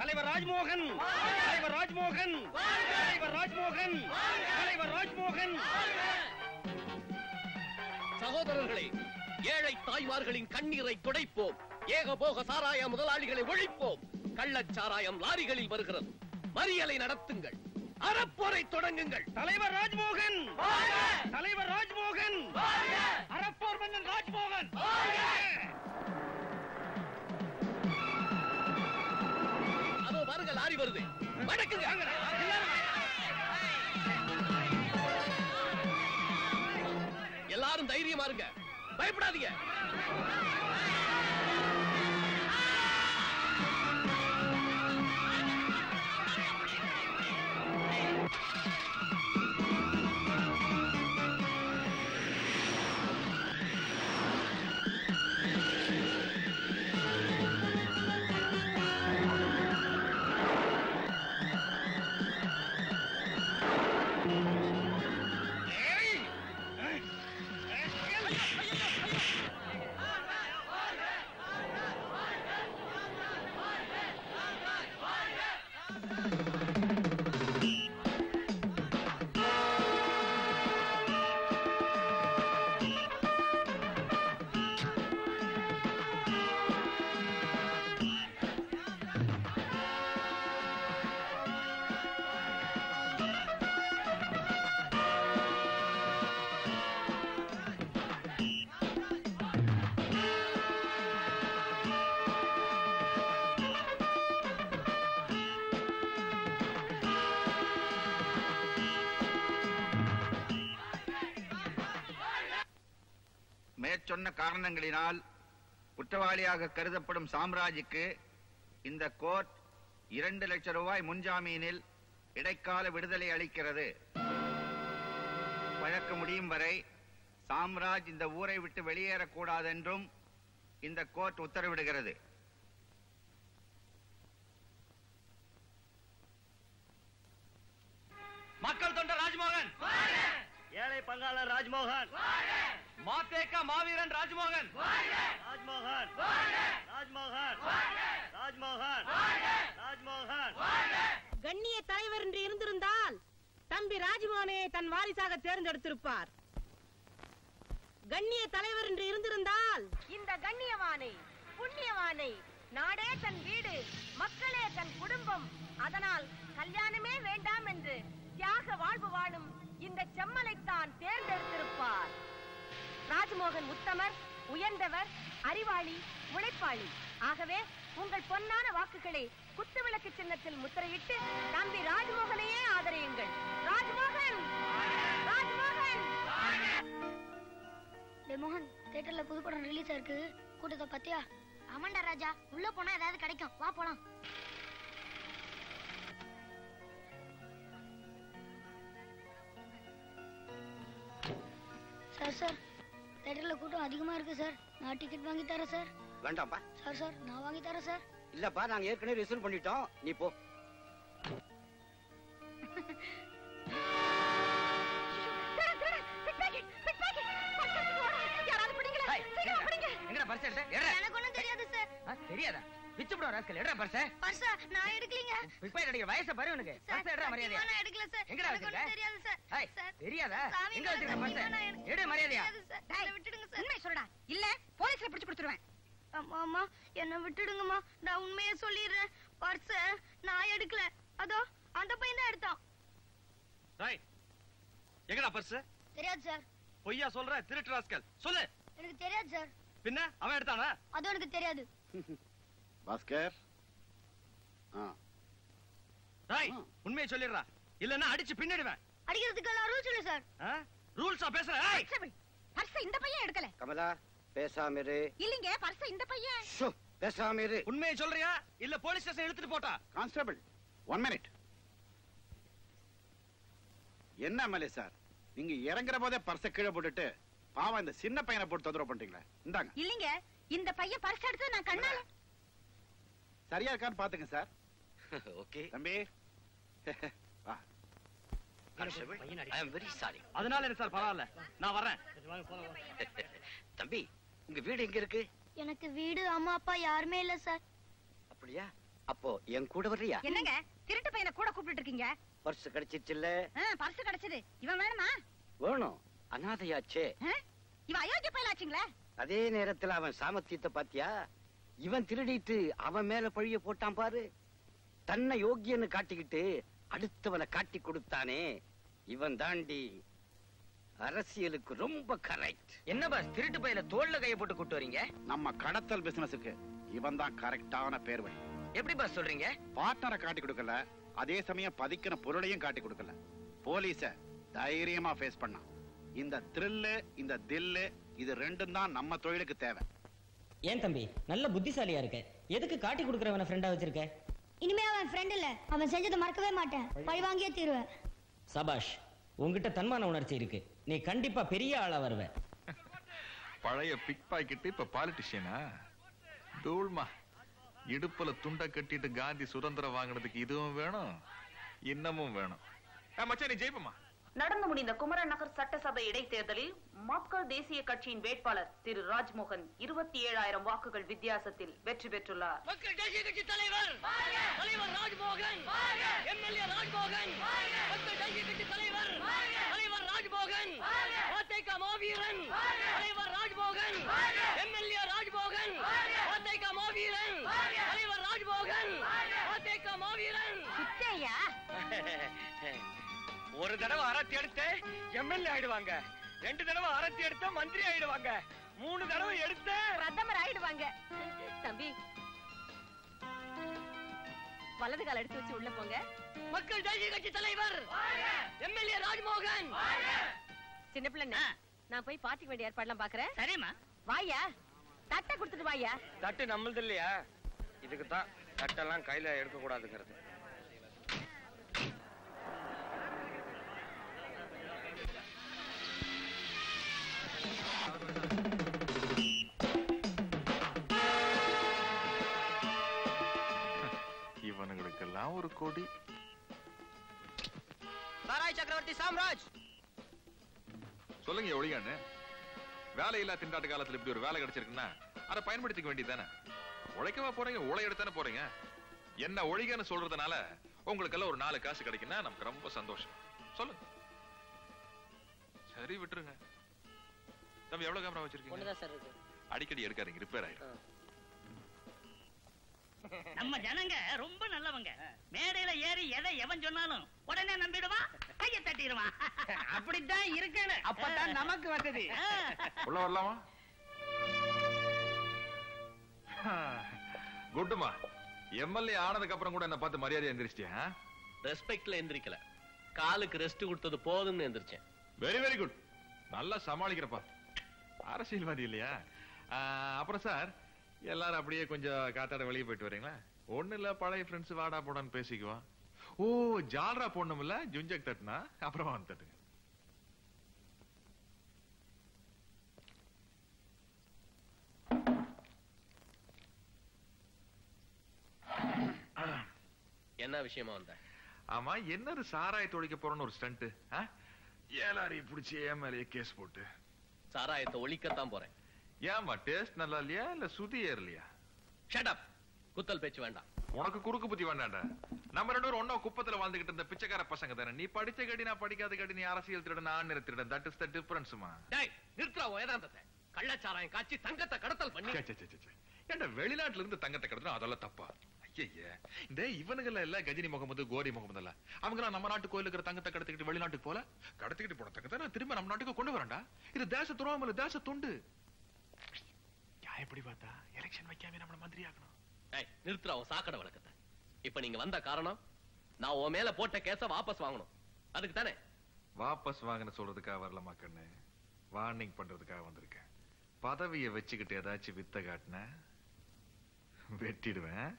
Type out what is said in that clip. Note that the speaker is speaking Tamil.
தலைவர் ராஜ்மோகன், தலைவர் ராஜ்மோகன், தலைவர் ராஜ்மோகன், தலைவர் ராஜ்மோகன். சகோதரர்களே, ஏழை தாய்மார்களின் கண்ணீரை துடைப்போம். ஏகபோக சாராய முதலாளிகளை ஒழிப்போம். கள்ளச்சாராயம் லாரிகளில் வருகிறது. மறியலை நடத்துங்கள். அறப்போரை தொடங்குங்கள். தலைவர் ராஜ்மோகன், தலைவர் ராஜ்மோகன், அறப்போர் மன்னன் ராஜ்மோகன். அதோ பாருங்க, லாரி வருது. வணக்குங்க. எல்லாரும் தைரியமா இருங்க, பயப்படாதீங்க. மேற்சொன்ன காரணங்களினால் குற்றவாளியாக கருதப்படும் சாம்ராஜுக்கு இந்த கோர்ட் 2 லட்சம் ரூபாய் முன்ஜாமீனில் இடைக்கால விடுதலை அளிக்கிறது. வழக்கு முடியும் வரை சாம்ராஜ் இந்த ஊரை விட்டு வெளியேறக்கூடாது என்றும் இந்த கோர்ட் உத்தரவிடுகிறது. மக்கள் தொண்டர் ராஜ்மோகன், ஏழை பங்காளர் ராஜ்மோகன், மாத்தேக்க மாவீரன் ராஜ்மோகன், ராஜ்மோகன், ராஜ்மோகன், ராஜ்மோகன், ராஜ்மோகன். கண்ணிய தலைவர் என்று இருந்திருந்தால் தம்பி ராஜ்மோகனை தன் வாரிசாக தேர்ந்தெடுத்திருப்பார். கண்ணிய தலைவர் என்று இருந்திருந்தால் இந்த கண்ணியவானை, புண்ணியவானை, நாடே தன் வீடு, மக்களே தன் குடும்பம், அதனால் கல்யாணமே வேண்டாம் என்று தியாக வாழ்வு வாழும் இந்த செம்மலைத்தான் தேர்ந்தெடுத்திருப்பார். ராஜ்மோகன் உத்தமர், உயர்ந்தவர், அறிவாளி, உழைப்பாளி. ஆகவே உங்கள் பொன்னான வாக்குகளை குத்துவிளக்கு சின்னத்தில் முத்திரையிட்டு தம்பி ராஜ்மோகனையே ஆதரியுங்கள். ராஜ்மோகன், ராஜ்மோகன். மோகன், தியேட்டர்ல புது படம் ரிலீஸ் ஆயிருக்கு. கூட்டத்தை பத்தியா? ஆமாண்டா ராஜா, உள்ள போனா ஏதாவது கிடைக்கும். வா போலாம். சார் சார், தியேட்டர்ல கூட்டம் அதிகமா இருக்கு சார். நான் டிக்கெட் வாங்கி தரேன் சார். வேண்டாம்பா. சார் சார், நான் வாங்கி தரேன் சார். இல்லப்பா, நாங்க ஏற்கனவே ரிசர்வ் பண்ணிட்டோம். நீ போ. எனக்கு ஒண்ணும் தெரியாது சார். தெரியாதா? பிச்சு போடுற ராஸ்கல், எடா பர்ஸ். பர்ஸ் நான் எடுக்கலீங்க. பிக்பாய் அடிக்கிற வயசை பாரு உனக்கு. பர்ஸ் எடா மரியாதையா? நான் எடுக்கல சார். எங்கடா வச்சிருக்க? தெரியாது சார். சார் தெரியாதா? எங்க வச்சிருக்க பர்ஸ்? எடு மரியாதையா? என்ன விட்டுடுங்க சார். உண்மை சொல்றா, இல்ல போலீஸ்ல பிடிச்சு கொடுத்துருவேன். அம்மா என்ன விட்டுடுங்கம்மா, நான் உண்மையை சொல்லிடுறேன். பர்ஸ் நான் எடுக்கல. அதோ அந்த பையன் தான் எடுத்தான். டேய், எங்கடா பர்ஸ்? தெரியாது சார். பொய்யா சொல்ற, திருட்டு ராஸ்கல். சொல்லு. எனக்கு தெரியாது சார். பின்ன அவன் எடுத்தானா? அது எனக்கு தெரியாது. பாஸ்கர், டேய், உண்மையை சொல்லிடுறா, இல்லன்னா அடிச்சு பின்னிடுவேன். அடிக்கிறதுக்கு ரூல்ஸ் இல்ல சார். ரூல்ஸா பேசுற? பர்ஸ் இந்த பையன் எடுக்கல. கமலா பேசாம இரு. இல்லீங்க, பர்ஸ் இந்த பையன். பேசாம இரு. உண்மையை சொல்றியா இல்ல போலீஸ் ஸ்டேஷன் எடுத்துட்டு போட்டா? Constable, 1 minute. என்ன மலே சார், நீங்க இறங்குற போதே பர்ஸ கீழே போட்டுட்டு பாவம் இந்த சின்ன பையனை போட்டு தொந்தரவு பண்றீங்களா? இந்தாங்க. இல்லீங்க, இந்த பையன் பர்ஸ் எடுத்து நான் கண்ணால. சரியா இருக்கான்னு பாத்துங்க சார். ஓகே தம்பி, வா. ஐ அம் வெரி சாரி. அதனால என்ன சார், பரவாயில்ல, நான் வரேன். தம்பி, உங்க வீடு எங்க இருக்கு? எனக்கு வீடு, அம்மா அப்பா யாருமே இல்ல சார். அப்படியா? அப்போ என் கூட வர்றியா? என்னங்க திருட்டு பையனை கூட கூப்பிட்டு இருக்கீங்க? பர்ஸ் கிடைச்சிச்சுல்ல? பர்ஸ் கிடைச்சது. இவன் வேணுமா? வேணும், அனாதையாச்சே. இவன் அயோக்கிய பயலாச்சுங்களே. அதே நேரத்துல அவன் சாமர்த்தியத்தை பாத்தியா? இவன் திருடிட்டு அவன் மேல பழிய போட்டான் பாரு. தன்னை யோக்கியன்னு காட்டிக்கிட்டு அடுத்தவனை காட்டி கொடுத்தானே, இவன் தாண்டி அரசியலுக்கு ரொம்ப கரெக்ட். என்ன பாஸ் திருட்டு பையில தோல்ல கைய போட்டு கூட்டு வரீங்க? நம்ம கடத்தல் பிசினஸுக்கு இவன் தான் கரெக்டான பேர் வழி. எப்படி பாஸ் சொல்றீங்க? பார்ட்னரை காட்டி கொடுக்கல, அதே சமயம் பதிக்கிற பொருளையும் காட்டி கொடுக்கல. போலீஸ தைரியமா ஃபேஸ் பண்ணா. இந்த த்ரில்லு, இந்த தில்லு, இது ரெண்டும் தான் நம்ம தொழிலுக்கு தேவை. ஏன் தம்பி நல்ல புத்திசாலியா இருக்க, எதுக்கு காட்டி கொடுக்கறவன ஃப்ரெண்டா வச்சிருக்க? இனிமே அவன் ஃப்ரெண்ட் இல்ல, அவன் செஞ்சதை மறக்கவே மாட்டேன், பழி வாங்கியே தீருவேன். சபாஷ், உன்கிட்ட தன்மான உணர்ச்சி இருக்கு, நீ கண்டிப்பா பெரிய ஆளா வருவ. பழைய பிக் பாக்கெட் இப்ப பாலிட்டிஷியனா? தூள்மா, இடுப்புல துண்டை கட்டிட்டு காந்தி சுதந்திரம் வாங்கினதுக்கு இதுவும் வேணும், இன்னமும் வேணும். மச்சான் நீ ஜெயிப்பமா. நடந்து முடிந்த குமரன் நகர் சட்டசபை இடைத்தேர்தலில் மக்கள் தேசிய கட்சியின் வேட்பாளர் திரு ராஜ்மோகன் 27,000 வாக்குகள் வித்தியாசத்தில் வெற்றி பெற்றுள்ளார். மக்கள் தேசிய கட்சி தலைவர் தலைவர் ராஜ்மோகன், எம்எல்ஏ ராஜ்மோகன், மக்கள் தேசிய கட்சி தலைவர் தலைவர் ராஜ்மோகன், பாத்தேகா மாவீரன் தலைவர் ராஜ்மோகன், எம்எல்ஏ ராஜ்மோகன், பாத்தேகா மாவீரன் தலைவர் ராஜ்மோகன், பாத்தேகா மாவீரன். சுத்தையா ஒரு தடவை அரத்தி எடுத்து எம்எல்ஏ ஆயிடுவாங்க, 2 தடவை அரத்தி எடுத்து மந்திரி ஆயிடுவாங்க, 3 தடவை எடுத்து பிரதமர் ஆயிடுவாங்க. தம்பி வலது கால் எடுத்து வச்சு உள்ள போங்க. மக்கள் தேசிய கட்சி தலைவர் எம்எல்ஏ ராஜ்மோகன். சின்ன பிள்ளை, நான் போய் பார்ட்டிக்கு வேண்டிய ஏற்பாடுலாம் பாக்குறேன். சரிம்மா. வாயா, தட்டை கொடுத்துட்டு வாயா. தட்டு நம்மளது இல்லையா? இதுக்கு தான் தட்டெல்லாம் கையில எடுக்க கூடாதுங்கிறது. இவனுங்களுக்கெல்லாம் ஒரு கோடி. சாராய் சக்கரவர்த்தி சாம்ராஜ், சொல்லுங்க ஒளிகான்னு. வேலையில்லா திண்டாட்டு காலத்துல இப்படி ஒரு வேலை கிடைச்சிருக்குன்னா அதை பயன்படுத்திக்க வேண்டியதானே. உழைக்கவா போறீங்க, உழை எடுத்தானே போறீங்க. என்ன ஒழிகன்னு சொல்றதுனால உங்களுக்கெல்லாம் ஒரு 4 காசு கிடைக்குன்னா நமக்கு ரொம்ப சந்தோஷம். சொல்லுங்க. சரி விட்டுருங்க. தம்பி எவ்வளவு கேமரா வச்சிருக்கீங்க? ஒண்ணுதான் சார் இருக்கு. அடிக்கடி எடுக்காதீங்க, ரிப்பேர் ஆயிடும். நம்ம ஜனங்க ரொம்ப நல்லவங்க. மேடையில ஏறி எதை எவன் சொன்னாலும் உடனே நம்பிடுவான், கைய தட்டிடுவான். அப்படித்தான் இருக்கணும், அப்பதான் நமக்கு வசதி. உள்ள வரலாமா? குட்டுமா, எம்எல்ஏ ஆனதுக்கு அப்புறம் கூட என்ன பார்த்து மரியாதை எந்திரிச்சிட்டியா? ரெஸ்பெக்ட்ல எந்திரிக்கல, காலுக்கு ரெஸ்ட் கொடுத்தது போதும்னு எந்திரிச்சேன். வெரி வெரி குட், நல்லா சமாளிக்கிறப்பா. அரசியல்வாதி இல்லையா? அப்புறம் சார், எல்லாரும் அப்படியே கொஞ்சம் காத்தாட வெளியே போயிட்டு வரீங்களா? ஒண்ணு இல்ல, பழைய ஃப்ரெண்ட்ஸ் வாடா போடான்னு பேசிக்குவோம். ஓ, ஜால்ரா போடணும் இல்ல, ஜுஞ்சக் தட்டுனா அப்புறமா வந்து தட்டுங்க. என்ன விஷயமா வந்த? ஆமா, என்னது சாராயத்தை ஒழிக்க போறோன்னு ஒரு ஸ்டண்ட்? ஏலாரி பிடிச்சி ஏமாரியே கேஸ் போட்டு சாராயத்தை ஒழிக்கத்தான் போறேன். ஏமா, டேஸ்ட் நல்லா இல்லையா இல்ல சுதி ஏறலையா? ஷட் அப், குத்தல் பேச்சு வேண்டாம். உனக்கு குறுக்கு புத்தி வேண்டாண்டா. நம்ம 2 பேரும் ஒன்னா குப்பத்துல வாழ்ந்துகிட்டு இருந்த பிச்சைக்கார பசங்க தானே. நீ படிச்ச கடி, நான் படிக்காத கடி. நீ அரசியல் திருட, நான் திருடன். தட் இஸ் த டிஃபரன்ஸ்மா. டேய், நிறுத்துறா வேதாந்தத்தை. கள்ளச்சாராயம் காட்சி தங்கத்தை கடத்தல் பண்ணி. ஏண்டா வெளிநாட்டுல இருந்து தங்கத்தை கடத்தணும், அதெல்லாம் தப்பா? ஐயே, இந்த இவனுங்கள எல்லாம் கஜினி முகமது, கோரி முகமது எல்லாம் அவங்க நம்ம நாட்டு கோயிலுக்கு இருக்கிற தங்கத்தை கடத்திக்கிட்டு வெளிநாட்டுக்கு போல கடத்திக்கிட்டு போன தங்கத்தை நான் திரும்ப நம்ம நாட்டுக்கு கொண்டு வரேன்டா. இது தேச துரோகம் இல்ல, தேச தொண்டு. எப்படி பார்த்தா எலெக்ஷன் வைக்காம நம்மள மந்திரி ஆகணும். டேய், நிறுத்துறா சாக்கடை வழக்கத்தை. இப்ப நீங்க வந்த காரணம் நான் உன் மேல போட்ட கேஸ வாபஸ் வாங்கணும், அதுக்கு தானே? வாபஸ் வாங்கின சொல்றதுக்காக வரலமா கண்ணு, வார்னிங் பண்றதுக்காக வந்திருக்கேன். பதவியை வச்சுக்கிட்டு ஏதாச்சும் வித்த காட்டின வெட்டிடுவேன்.